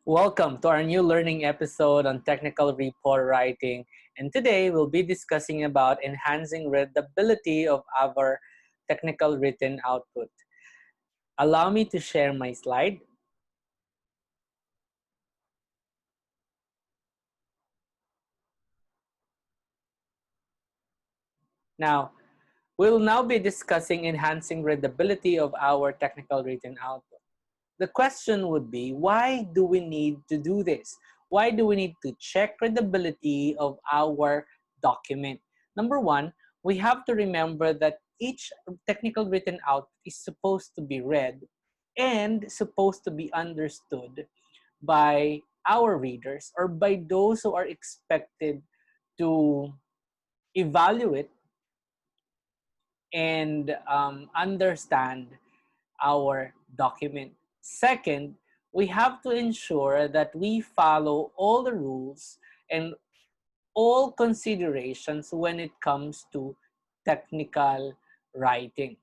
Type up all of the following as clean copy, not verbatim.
Welcome to our new learning episode on technical report writing. And today we'll be discussing about enhancing readability of our technical written output. Allow me to share my slide. Now, we'll now be discussing enhancing readability of our technical written output. The question would be, why do we need to do this? Why do we need to check readability of our document? Number one, we have to remember that each technical written output is supposed to be read and supposed to be understood by our readers or by those who are expected to evaluate and understand our document. Second, we have to ensure that we follow all the rules and all considerations when it comes to technical writing.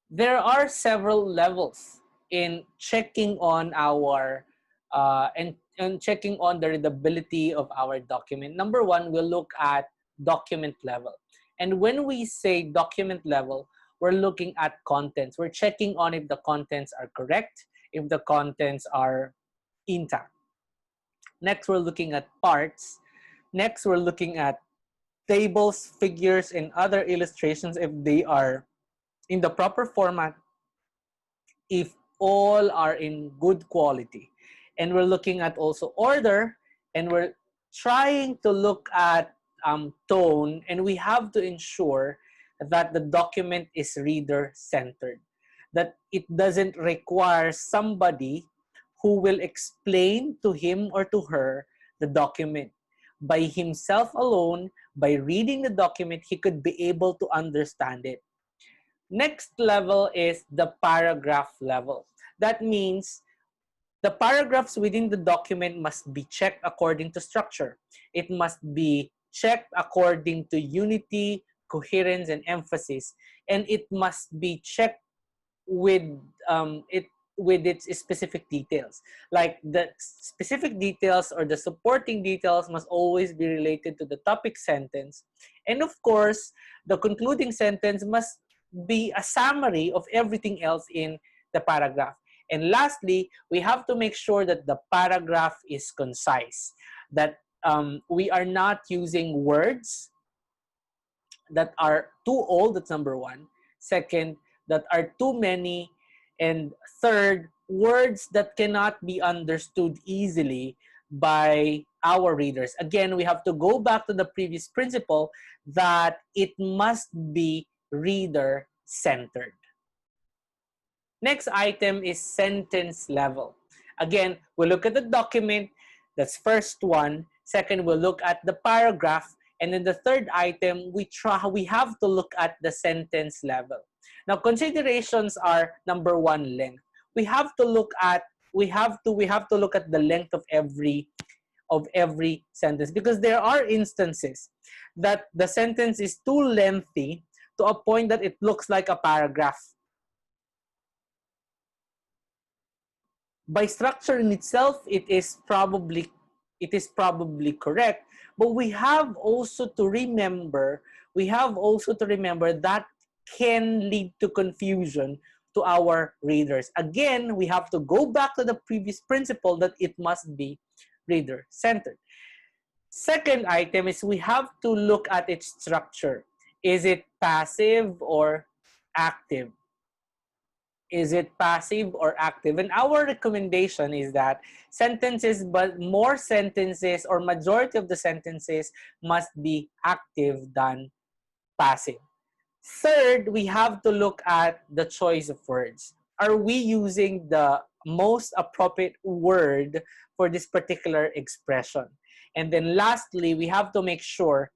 There are several levels in checking on our and checking on the readability of our document. Number one, we'll look at document level. And when we say document level, we're looking at contents. We're checking on if the contents are correct, if the contents are intact. Next, we're looking at parts. Next, we're looking at tables, figures, and other illustrations if they are in the proper format, if all are in good quality. And we're looking at also order, and we're trying to look at tone, and we have to ensure that the document is reader-centered, that it doesn't require somebody who will explain to him or to her the document. By himself alone, by reading the document, he could be able to understand it. Next level is the paragraph level. That means the paragraphs within the document must be checked according to structure. It must be checked according to unity, coherence, and emphasis. And it must be checked with with its specific details. Like the specific details or the supporting details must always be related to the topic sentence. And of course, the concluding sentence must be a summary of everything else in the paragraph. And lastly, we have to make sure that the paragraph is concise, that we are not using words that are too old, that's number one. Second, that are too many. And third, words that cannot be understood easily by our readers. Again, we have to go back to the previous principle that it must be reader-centered. Next item is sentence level. Again, we'll look at the document, that's first one. Second, we'll look at the paragraph. And then the third item, we have to look at the sentence level. Now, considerations are number one, length. We have to look at the length of every sentence, because there are instances that the sentence is too lengthy to a point that it looks like a paragraph. By structure in itself, it is probably correct, but we have also to remember that can lead to confusion to our readers. Again, we have to go back to the previous principle that it must be reader-centered. Second item is we have to look at its structure. Is it passive or active? Is it passive or active? And our recommendation is that more sentences or majority of the sentences must be active than passive. Third, we have to look at the choice of words. Are we using the most appropriate word for this particular expression? And then lastly, we have to make sure,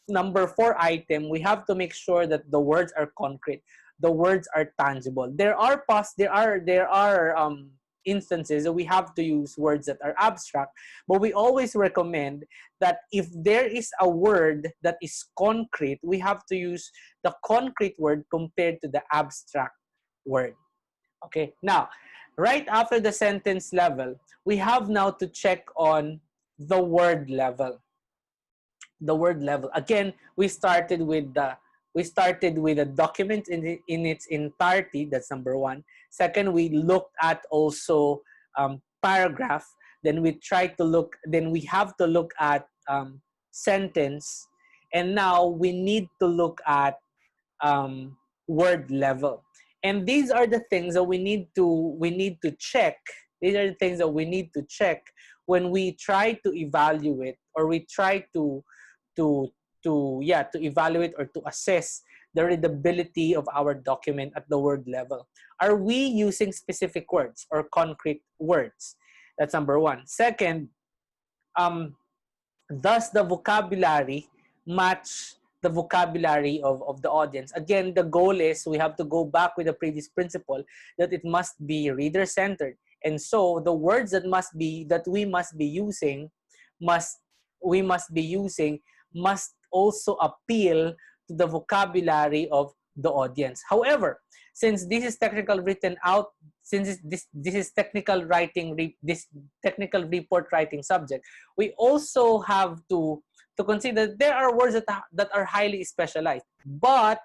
number four item, we have to make sure that the words are concrete. The words are tangible. There are instances that we have to use words that are abstract, but we always recommend that if there is a word that is concrete, we have to use the concrete word compared to the abstract word. Okay, now Right after the sentence level, we have now to check on the word level. The word level. Again, we started with a document in its entirety. That's number one. Second, we looked at also paragraph. Then we try to look. Then we have to look at sentence, and now we need to look at word level. And these are the things that we need to check. These are the things that we need to check when we try to evaluate, or we try to to evaluate or to assess the readability of our document at the word level. Are we using specific words or concrete words? That's number one. Second, um, does the vocabulary match the vocabulary of the audience? Again, the goal is we have to go back with the previous principle that it must be reader centered, and so the words that we must be using must we must be using must also appeal to the vocabulary of the audience. However, since this is technical written out since this is technical writing this technical report writing subject, we also have to consider there are words that are highly specialized, but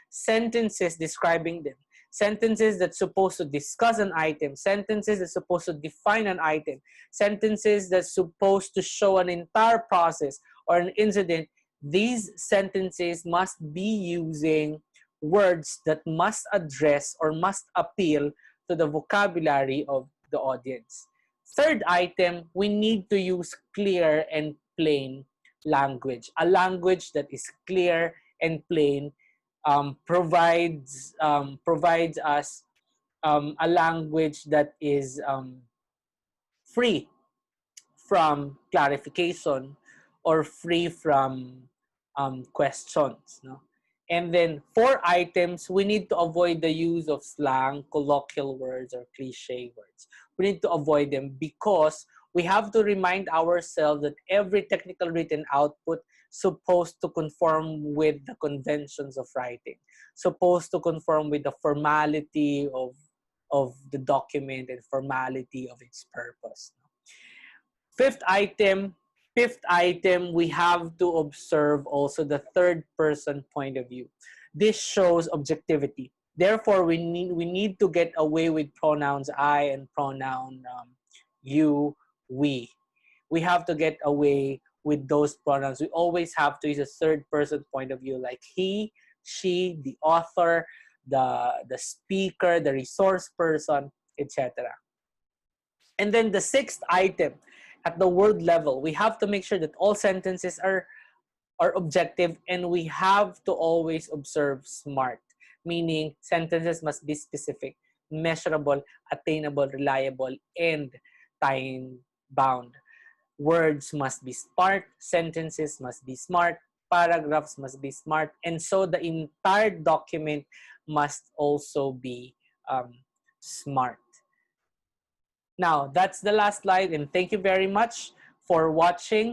sentences describing them, sentences that's supposed to discuss an item, sentences that's supposed to define an item, sentences that's supposed to show an entire process or an incident, these sentences must be using words that must address or must appeal to the vocabulary of the audience. Third item, we need to use clear and plain language. A language that is clear and plain provides us a language that is free from clarification or free from questions. No? And then for items, we need to avoid the use of slang, colloquial words, or cliche words. We need to avoid them because we have to remind ourselves that every technical written output supposed to conform with the conventions of writing, supposed to conform with the formality of the document and formality of its purpose. Fifth item, fifth item, we have to observe also the third person point of view. This shows objectivity. Therefore, we need to get away with pronouns I and pronoun you, we. We have to get away with those pronouns. We always have to use a third person point of view, like he, she, the author, the speaker, the resource person, etc. And then the sixth item, at the word level, we have to make sure that all sentences are objective, and we have to always observe SMART, meaning sentences must be specific, measurable, attainable, reliable, and time-bound. Words must be smart, sentences must be smart, paragraphs must be smart, and so the entire document must also be smart. Now, that's the last slide, and thank you very much for watching.